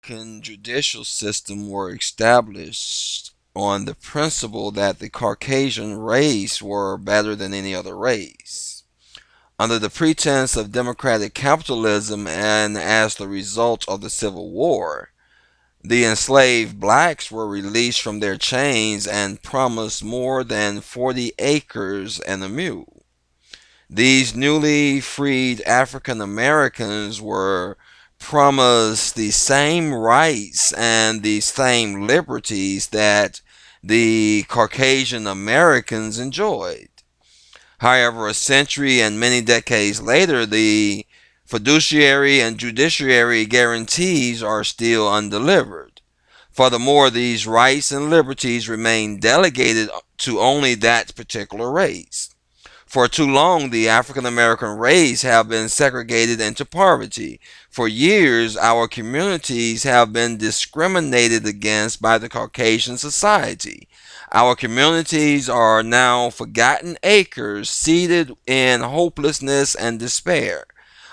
American judicial system were established on the principle that the Caucasian race were better than any other race. Under the pretense of democratic capitalism and as the result of the Civil War, the enslaved blacks were released from their chains and promised more than 40 acres and a mule. These newly freed African Americans were promised the same rights and the same liberties that the Caucasian Americans enjoyed. However, a century and many decades later, the fiduciary and judiciary guarantees are still undelivered. Furthermore, these rights and liberties remain delegated to only that particular race. For too long, the African American race have been segregated into poverty. For years, our communities have been discriminated against by the Caucasian society. Our communities are now forgotten acres seated in hopelessness and despair.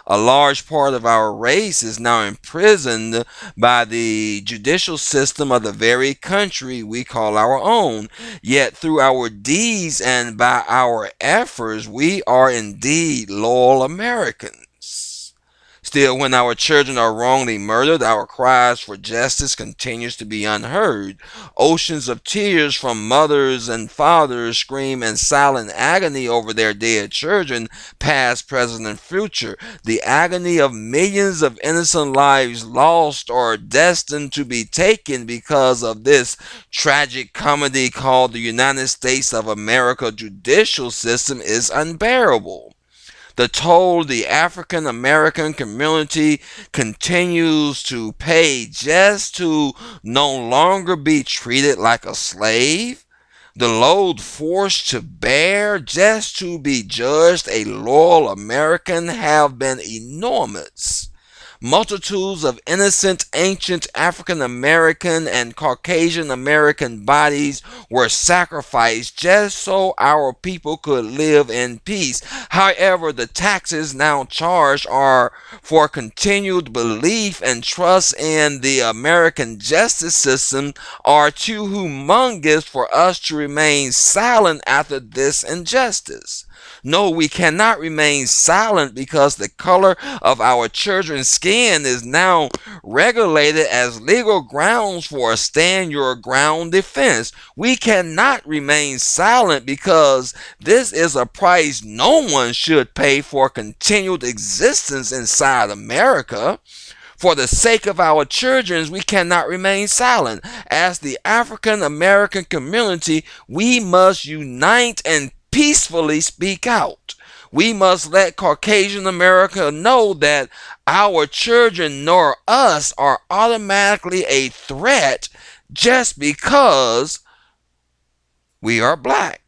A large part of our race is now imprisoned by the judicial system of the very country we call our own. Yet through our deeds and by our efforts, we are indeed loyal Americans. Still, when our children are wrongly murdered, our cries for justice continues to be unheard. Oceans of tears from mothers and fathers scream in silent agony over their dead children, past, present, and future. The agony of millions of innocent lives lost or destined to be taken because of this tragic comedy called the United States of America judicial system is unbearable. The toll the African American community continues to pay just to no longer be treated like a slave, the load forced to bear just to be judged a loyal American have been enormous. Multitudes of innocent ancient African American and Caucasian American bodies were sacrificed just so our people could live in peace. However, the taxes now charged are for continued belief and trust in the American justice system are too humongous for us to remain silent after this injustice. No, we cannot remain silent because the color of our children's skin is now regulated as legal grounds for a stand your ground defense. We cannot remain silent because this is a price no one should pay for continued existence inside America. For the sake of our children, we cannot remain silent. As the African American community, we must unite and peacefully speak out. We must let Caucasian America know that our children nor us are automatically a threat just because we are black.